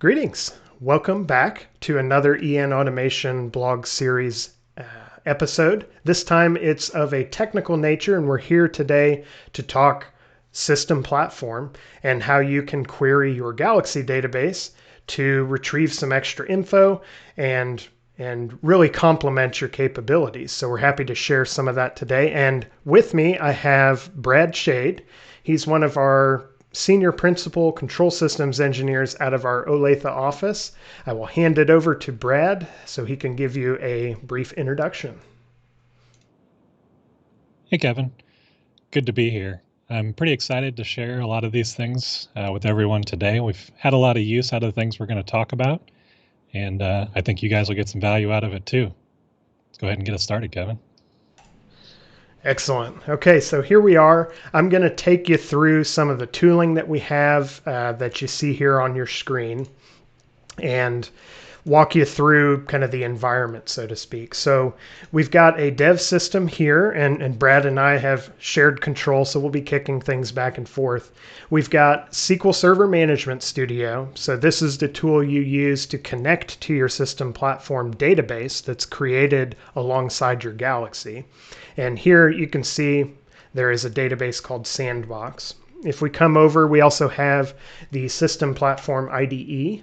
Greetings. Welcome back to another EN Automation blog series episode. This time it's of a technical nature, and we're here today to talk system platform and how you can query your Galaxy database to retrieve some extra info and really complement your capabilities. So we're happy to share some of that today. And with me, I have Brad Shade. He's one of our senior principal control systems engineers out of our Olathe office. I will hand it over to Brad so he can give you a brief introduction. Hey, Kevin. Good to be here. I'm pretty excited to share a lot of these things with everyone today. We've had a lot of use out of the things we're going to talk about, and I think you guys will get some value out of it too. Let's go ahead and get us started, Kevin. Excellent. Okay, so here we are. I'm going to take you through some of the tooling that we have that you see here on your screen and walk you through kind of the environment, so to speak. So we've got a dev system here, and Brad and I have shared control, so we'll be kicking things back and forth. We've got SQL Server Management Studio. So this is the tool you use to connect to your system platform database that's created alongside your Galaxy. And here you can see there is a database called Sandbox. If we come over, we also have the System Platform IDE,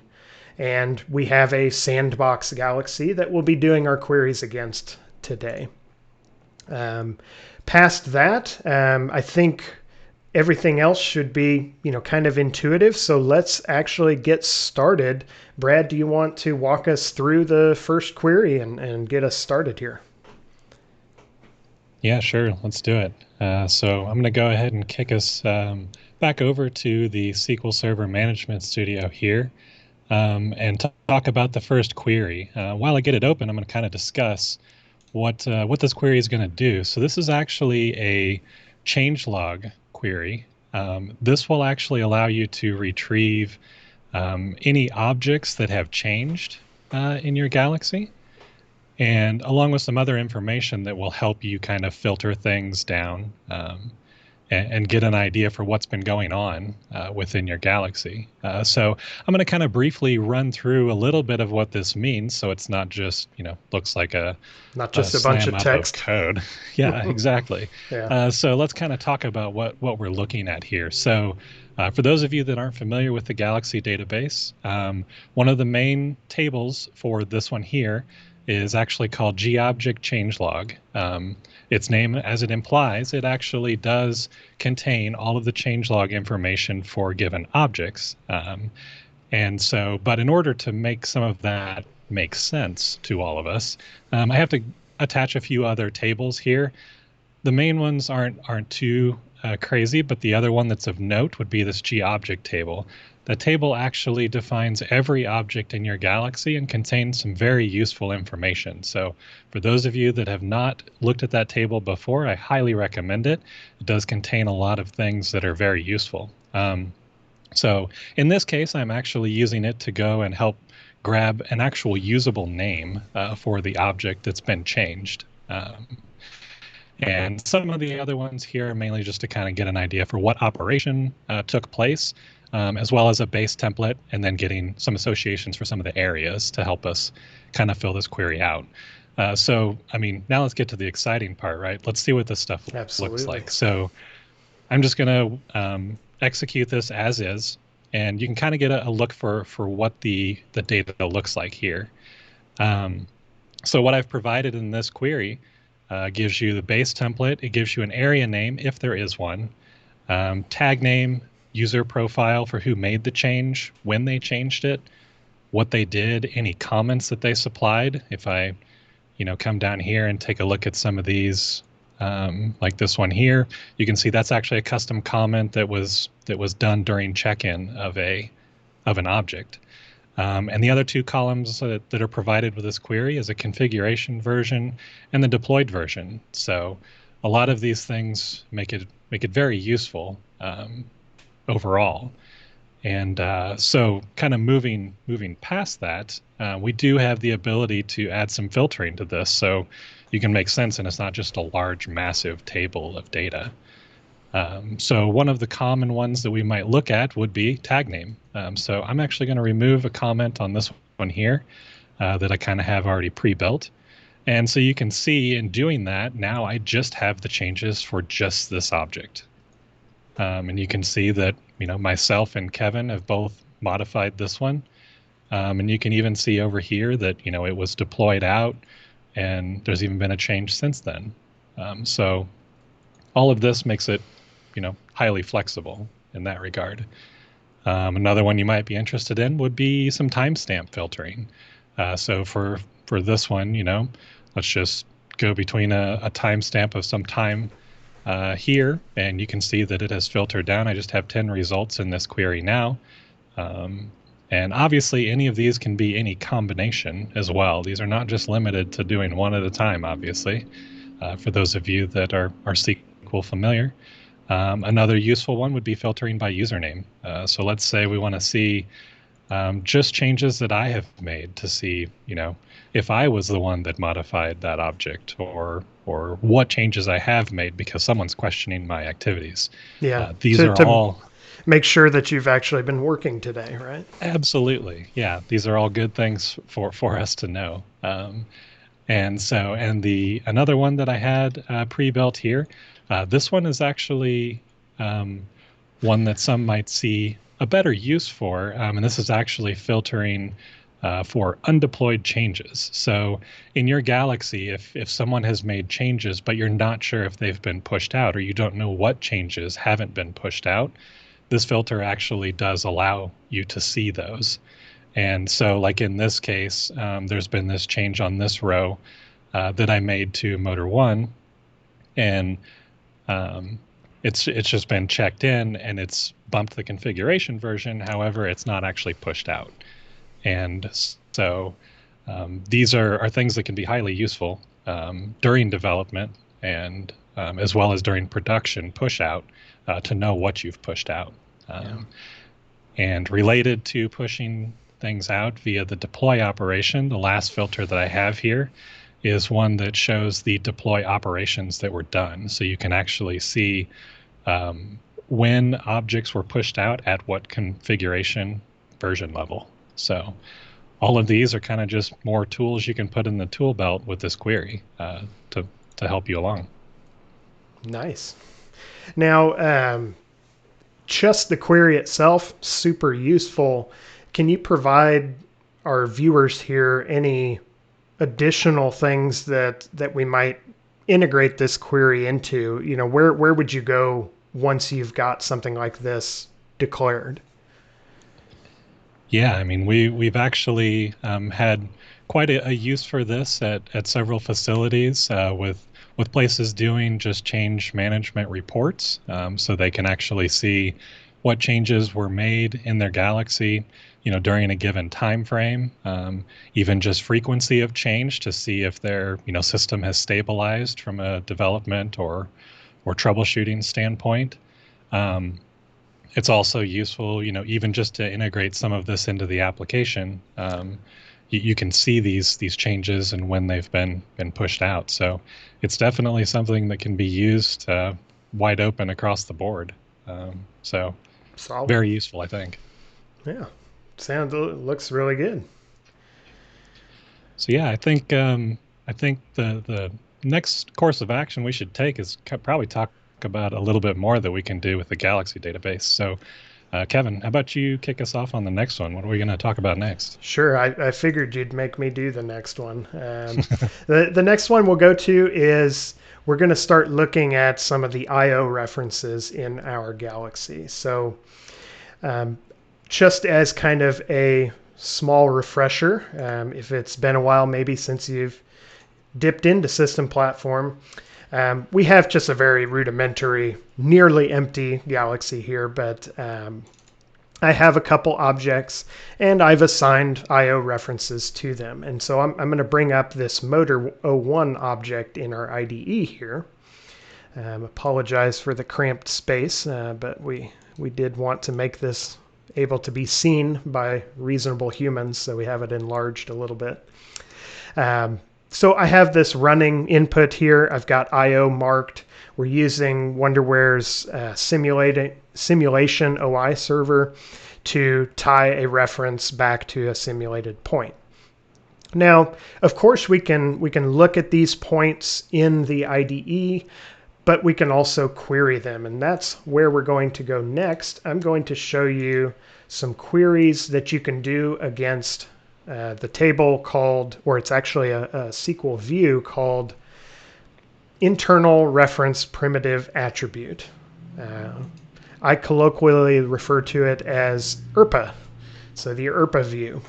and we have a Sandbox Galaxy that we'll be doing our queries against today. Past that, I think everything else should be, kind of intuitive. So let's actually get started. Brad, do you want to walk us through the first query and get us started here? Yeah, sure. Let's do it. So I'm going to go ahead and kick us back over to the SQL Server Management Studio here. And talk about the first query. While I get it open, I'm going to kind of discuss what this query is going to do. So this is actually a changelog query. This will actually allow you to retrieve any objects that have changed in your Galaxy, and along with some other information that will help you kind of filter things down and get an idea for what's been going on within your Galaxy. So I'm going to kind of briefly run through a little bit of what this means, so it's not just, looks like Not just a bunch slam of up of text. code. Yeah, exactly. Yeah. So let's kind of talk about what we're looking at here. So for those of you that aren't familiar with the Galaxy database, one of the main tables for this one here is actually called GObject changelog. Its name, as it implies, it actually does contain all of the changelog information for given objects. And so, but in order to make some of that make sense to all of us, I have to attach a few other tables here. The main ones aren't too crazy, but the other one that's of note would be this GObject table. The table actually defines every object in your Galaxy and contains some very useful information. So for those of you that have not looked at that table before, I highly recommend it. It does contain a lot of things that are very useful. So in this case, I'm actually using it to go and help grab an actual usable name for the object that's been changed. And some of the other ones here are mainly just to kind of get an idea for what operation took place, as well as a base template, and then getting some associations for some of the areas to help us kind of fill this query out. So, I mean, now let's get to the exciting part, right? Let's see what this stuff looks like. So I'm just going to execute this as is, and you can kind of get a look for what the data looks like here. So what I've provided in this query gives you the base template. It gives you an area name, if there is one, tag name, user profile for who made the change, when they changed it, what they did, any comments that they supplied. If I, come down here and take a look at some of these, like this one here, you can see that's actually a custom comment that was done during check-in of an object. And the other two columns that are provided with this query is a configuration version and the deployed version. So a lot of these things make it very useful overall. And so kind of moving past that, we do have the ability to add some filtering to this so you can make sense and it's not just a large, massive table of data. So one of the common ones that we might look at would be tag name. So I'm actually going to remove a comment on this one here that I kind of have already pre-built. And so you can see in doing that, now I just have the changes for just this object. And you can see that, myself and Kevin have both modified this one. And you can even see over here that, it was deployed out, and there's even been a change since then. So all of this makes it, highly flexible in that regard. Another one you might be interested in would be some timestamp filtering. So for this one, let's just go between a timestamp of some time here, and you can see that it has filtered down. I just have 10 results in this query now. And obviously, any of these can be any combination as well. These are not just limited to doing one at a time, obviously, for those of you that are SQL familiar. Another useful one would be filtering by username. So let's say we want to see just changes that I have made to see, if I was the one that modified that object, or what changes I have made because someone's questioning my activities. Yeah. These are all make sure that you've actually been working today, right? Absolutely. Yeah. These are all good things for us to know. And another one that I had pre-built here, this one is actually one that some might see a better use for, and this is actually filtering for undeployed changes. So in your Galaxy, if someone has made changes, but you're not sure if they've been pushed out, or you don't know what changes haven't been pushed out, this filter actually does allow you to see those. And so like in this case, there's been this change on this row that I made to motor 1, and it's just been checked in, and it's bumped the configuration version. However, it's not actually pushed out. And so these are things that can be highly useful during development, and as well as during production push out, to know what you've pushed out. And related to pushing things out via the deploy operation, the last filter that I have here is one that shows the deploy operations that were done. So you can actually see when objects were pushed out at what configuration version level. So all of these are kind of just more tools you can put in the tool belt with this query to help you along. Nice. Now, just the query itself, super useful. Can you provide our viewers here any additional things that we might integrate this query into? Where would you go once you've got something like this declared? Yeah, I mean, we've actually had quite a use for this at several facilities with places doing just change management reports, so they can actually see what changes were made in their Galaxy, during a given time frame, even just frequency of change to see if their system has stabilized from a development or troubleshooting standpoint. It's also useful, even just to integrate some of this into the application. You can see these changes and when they've been pushed out. So it's definitely something that can be used wide open across the board. So Solid. Very useful, I think. Yeah, looks really good. So yeah, I think the next course of action we should take is probably talk about a little bit more that we can do with the Galaxy database. So Kevin, how about you kick us off on the next one? What are we going to talk about next? Sure. I figured you'd make me do the next one. The next one we'll go to is we're going to start looking at some of the I/O references in our Galaxy. So just as kind of a small refresher, if it's been a while maybe since you've dipped into System Platform, we have just a very rudimentary, nearly empty Galaxy here, but I have a couple objects and I've assigned I/O references to them. And so I'm going to bring up this motor 01 object in our IDE here. Apologize for the cramped space, but we did want to make this able to be seen by reasonable humans, so we have it enlarged a little bit. So I have this running input here. I've got I/O marked. We're using Wonderware's simulation OI server to tie a reference back to a simulated point. Now, of course, we can look at these points in the IDE, but we can also query them, and that's where we're going to go next. I'm going to show you some queries that you can do against the table called, or it's actually a SQL view called internal reference primitive attribute. I colloquially refer to it as IRPA, so the IRPA view.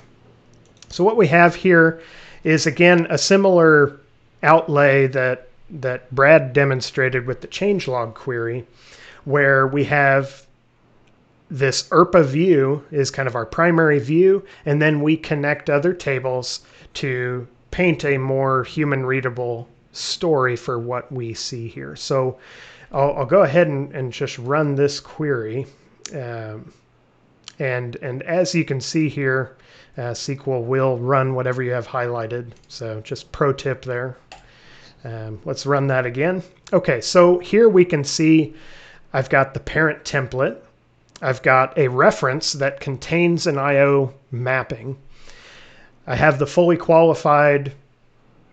So what we have here is, again, a similar outlay that Brad demonstrated with the changelog query, where we have this IRPA view is kind of our primary view, and then we connect other tables to paint a more human readable story for what we see here. So I'll go ahead and just run this query. And as you can see here, SQL will run whatever you have highlighted. So just pro tip there. Let's run that again. Okay, so here we can see I've got the parent template. I've got a reference that contains an IO mapping. I have the fully qualified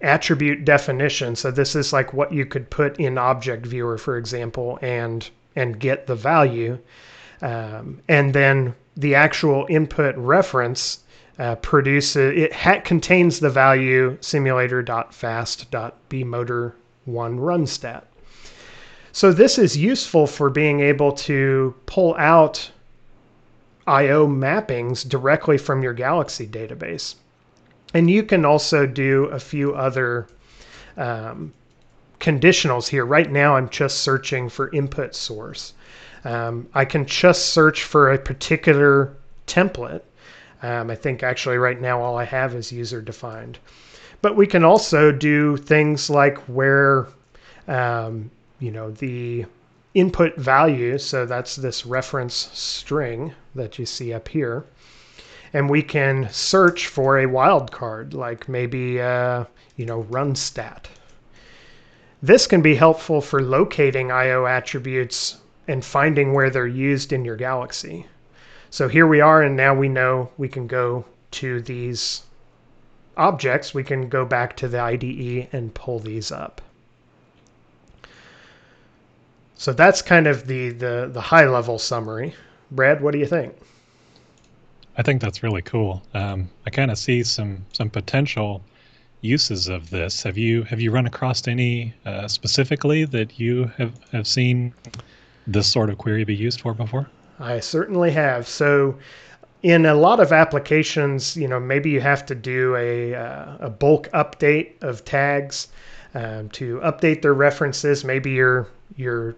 attribute definition. So this is like what you could put in Object Viewer, for example, and get the value. And then the actual input reference contains the value simulator.fast.bmotor1runstat. So this is useful for being able to pull out IO mappings directly from your Galaxy database. And you can also do a few other conditionals here. Right now I'm just searching for input source. I can just search for a particular template. I think actually right now all I have is user defined. But we can also do things like where the input value, so that's this reference string that you see up here, and we can search for a wildcard, like maybe runstat. This can be helpful for locating IO attributes and finding where they're used in your Galaxy. So here we are, and now we know we can go to these objects. We can go back to the IDE and pull these up. So that's kind of the high-level summary. Brad, what do you think? I think that's really cool. I kind of see some potential uses of this. Have you run across any specifically that you have seen this sort of query be used for before? I certainly have. So in a lot of applications, maybe you have to do a bulk update of tags to update their references. Maybe you're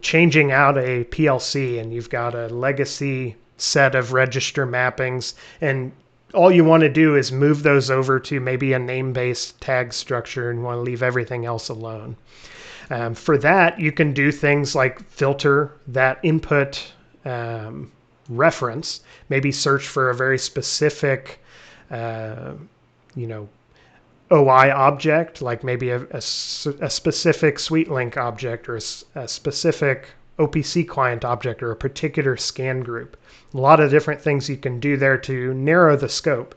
changing out a PLC and you've got a legacy set of register mappings, and all you want to do is move those over to maybe a name-based tag structure and want to leave everything else alone. For that, you can do things like filter that input reference, maybe search for a very specific OI object, like maybe a specific SweetLink object, or a specific OPC client object, or a particular scan group. A lot of different things you can do there to narrow the scope.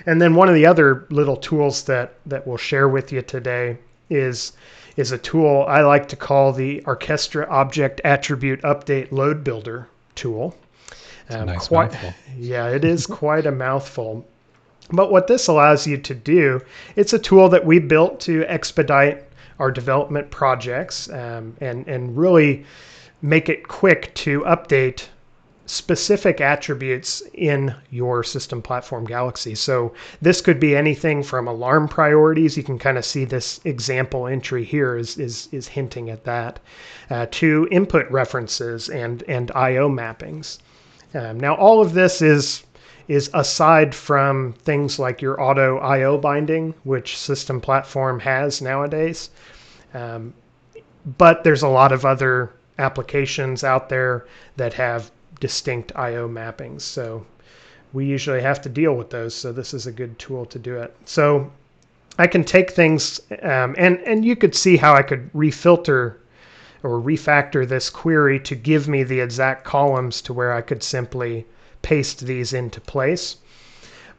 And then one of the other little tools that we'll share with you today is a tool I like to call the Orchestra Object Attribute Update Load Builder tool. It's a nice mouthful. Yeah, it is quite a mouthful. But what this allows you to do, it's a tool that we built to expedite our development projects and really make it quick to update specific attributes in your system platform Galaxy. So this could be anything from alarm priorities. You can kind of see this example entry here is hinting at that, to input references and IO mappings. Now all of this is aside from things like your auto IO binding, which system platform has nowadays. But there's a lot of other applications out there that have distinct IO mappings. So we usually have to deal with those. So this is a good tool to do it. So I can take things and you could see how I could refilter or refactor this query to give me the exact columns to where I could simply paste these into place.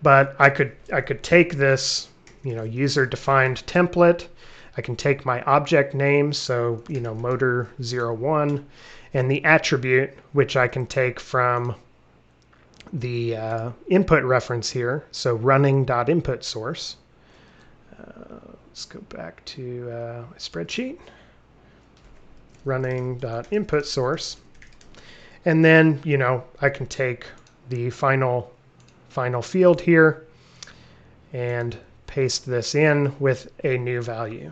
But I could take this, user defined template. I can take my object name, so motor 01, and the attribute, which I can take from the input reference here, so running.input source. Let's go back to my spreadsheet, running.input source. And then, I can take the final field here and paste this in with a new value.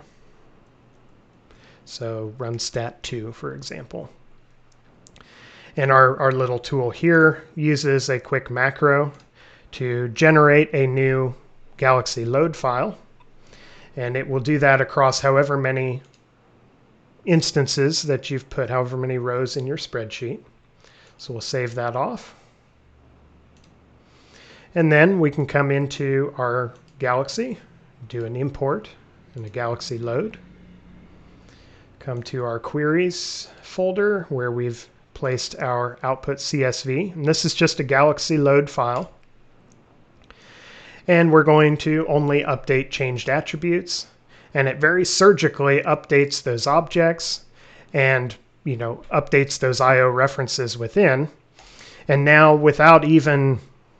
So run stat2, for example. And our little tool here uses a quick macro to generate a new Galaxy load file. And it will do that across however many instances that you've put, however many rows in your spreadsheet. So we'll save that off. And then we can come into our Galaxy, do an import and a Galaxy load. Come to our queries folder where we've placed our output CSV. And this is just a Galaxy load file. And we're going to only update changed attributes. And it very surgically updates those objects and updates those IO references within. And now without even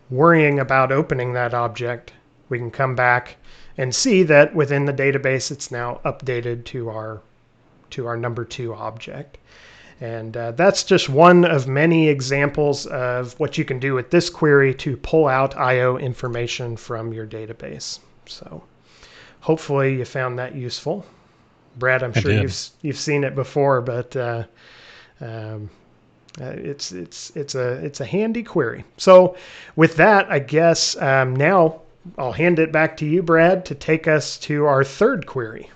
worrying about opening that object, we can come back and see that within the database it's now updated to our number 2 object. And that's just one of many examples of what you can do with this query to pull out IO information from your database. So hopefully you found that useful. Brad, I'm sure you've seen it before, but it's a handy query. So with that, I guess now I'll hand it back to you, Brad, to take us to our third query.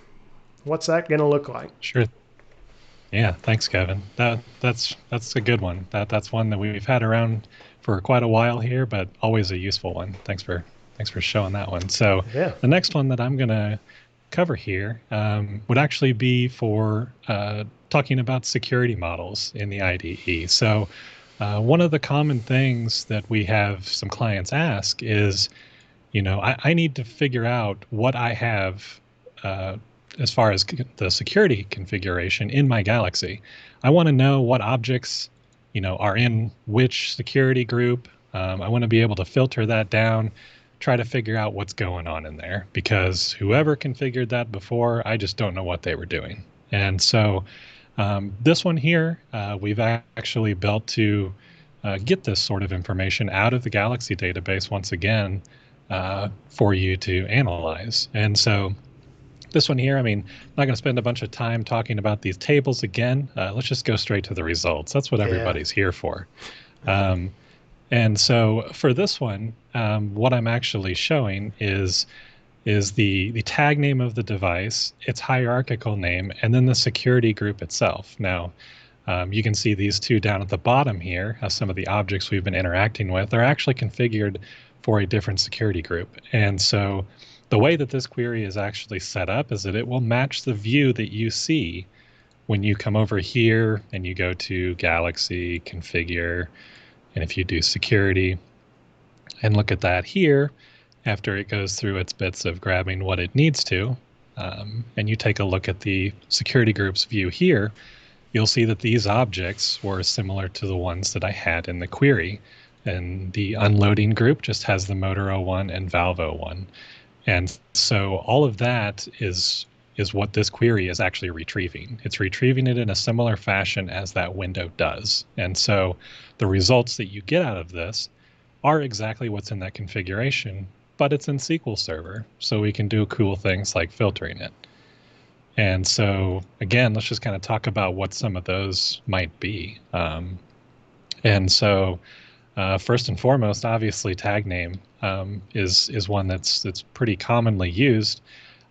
What's that going to look like? Sure. Yeah, thanks, Kevin. That's a good one. That's one that we've had around for quite a while here, but always a useful one. Thanks for showing that one. So yeah. The next one that I'm going to cover here would actually be for talking about security models in the IDE. So one of the common things that we have some clients ask is, I need to figure out what I have as far as the security configuration in my Galaxy. I want to know what objects, are in which security group. I want to be able to filter that down, try to figure out what's going on in there, because whoever configured that before, I just don't know what they were doing. And so this one here, we've actually built to get this sort of information out of the Galaxy database once again for you to analyze. And so this one here, I'm not going to spend a bunch of time talking about these tables again. Let's just go straight to the results. That's what everybody's here for. And so for this one, what I'm actually showing is the tag name of the device, its hierarchical name, and then the security group itself. Now, you can see these two down at the bottom here, as some of the objects we've been interacting with are actually configured for a different security group. And so the way that this query is actually set up is that it will match the view that you see when you come over here and you go to Galaxy, Configure, and if you do Security, and look at that here, after it goes through its bits of grabbing what it needs to, and you take a look at the security group's view here, you'll see that these objects were similar to the ones that I had in the query. And the unloading group just has the motor 01 and valve 01. And so all of that is what this query is actually retrieving. It's retrieving it in a similar fashion as that window does. And so the results that you get out of this are exactly what's in that configuration, but it's in SQL Server. So we can do cool things like filtering it. And so again, let's just kind of talk about what some of those might be. And so first and foremost, obviously tag name is one that's pretty commonly used.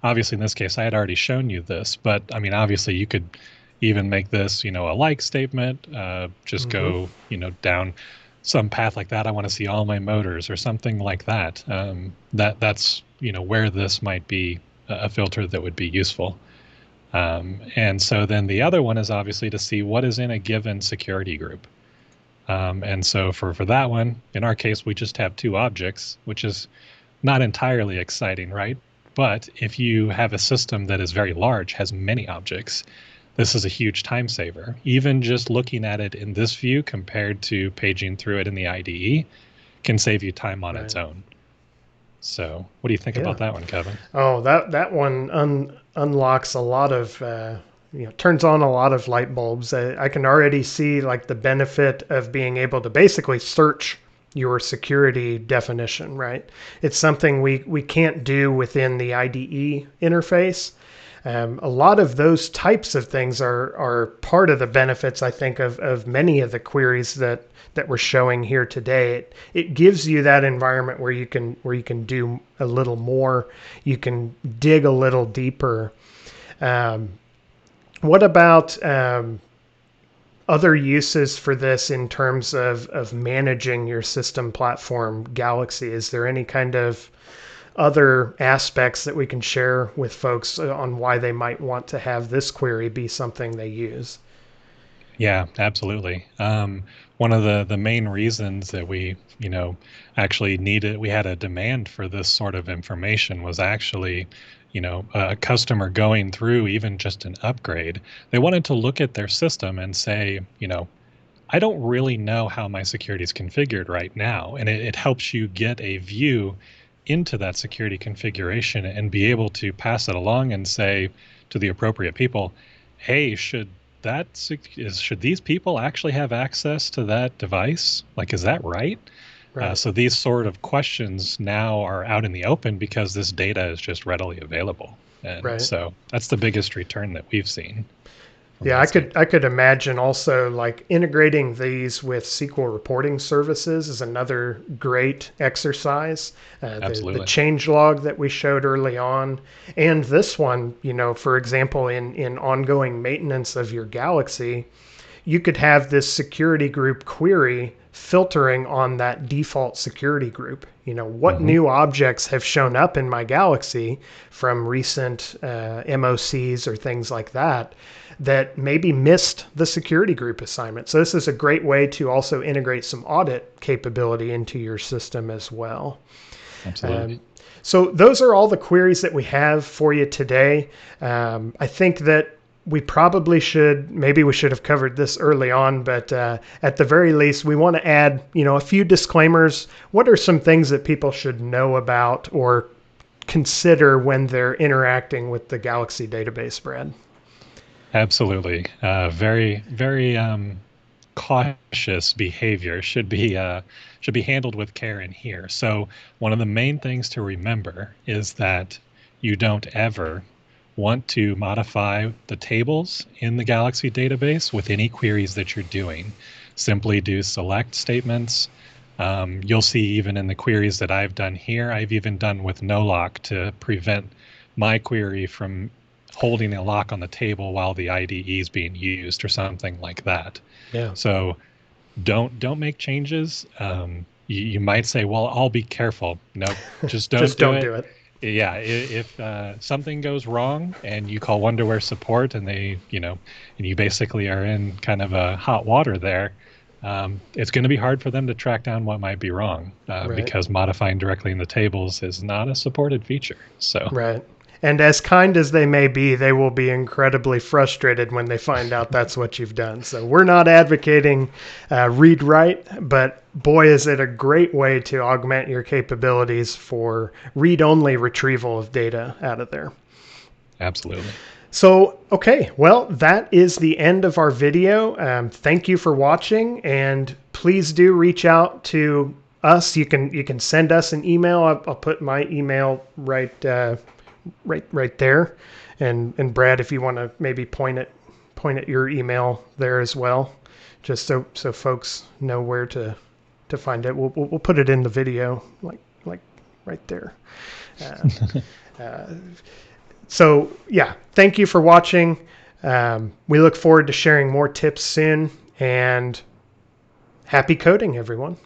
Obviously, in this case, I had already shown you this, but obviously you could even make this, a like statement, just go, down some path like that. I want to see all my motors or something like that. That's, where this might be a filter that would be useful. And so then the other one is obviously to see what is in a given security group. And so for that one, in our case, we just have two objects, which is not entirely exciting, right? But if you have a system that is very large, has many objects, this is a huge time saver. Even just looking at it in this view compared to paging through it in the IDE can save you time on its own. So what do you think about that one, Kevin? Oh, that one unlocks a lot of, turns on a lot of light bulbs. I can already see like the benefit of being able to basically search your security definition, right? It's something we can't do within the IDE interface. A lot of those types of things are part of the benefits, I think, of many of the queries that we're showing here today. It gives you that environment where you can do a little more, you can dig a little deeper. What about other uses for this in terms of managing your system platform, Galaxy? Is there any kind of other aspects that we can share with folks on why they might want to have this query be something they use? Yeah, absolutely. One of the main reasons that we, actually we had a demand for this sort of information was actually, a customer going through even just an upgrade. They wanted to look at their system and say, I don't really know how my security is configured right now. And it helps you get a view into that security configuration and be able to pass it along and say to the appropriate people, hey, should these people actually have access to that device? Like, is that right? Right. So these sort of questions now are out in the open because this data is just readily available. And Right. so that's the biggest return that we've seen. Yeah, I could imagine also like integrating these with SQL reporting services is another great exercise. The change log that we showed early on, and this one, for example, in ongoing maintenance of your Galaxy, you could have this security group query filtering on that default security group. What new objects have shown up in my Galaxy from recent MOCs or things like that maybe missed the security group assignment. So this is a great way to also integrate some audit capability into your system as well. Absolutely. So those are all the queries that we have for you today. I think that we should have covered this early on, but at the very least, we want to add, a few disclaimers. What are some things that people should know about or consider when they're interacting with the Galaxy database, Brad? Absolutely. Very, very cautious behavior should be handled with care in here. So one of the main things to remember is that you don't ever want to modify the tables in the Galaxy database with any queries that you're doing. Simply do select statements. You'll see even in the queries that I've done here, I've even done with no lock to prevent my query from holding a lock on the table while the IDE is being used or something like that. Yeah. So don't make changes. You might say, well, I'll be careful. Nope, just don't do it. Yeah, if something goes wrong and you call Wonderware support and and you basically are in kind of a hot water there, it's going to be hard for them to track down what might be wrong because modifying directly in the tables is not a supported feature. So right. And as kind as they may be, they will be incredibly frustrated when they find out that's what you've done. So we're not advocating read-write, but boy, is it a great way to augment your capabilities for read-only retrieval of data out of there. Absolutely. So, okay, well, that is the end of our video. Thank you for watching, and please do reach out to us. You can send us an email. I'll put my email right there, and Brad, if you want to maybe point at your email there as well, just so folks know where to find it. We'll put it in the video, like right there. So yeah, thank you for watching. We look forward to sharing more tips soon, and happy coding, everyone.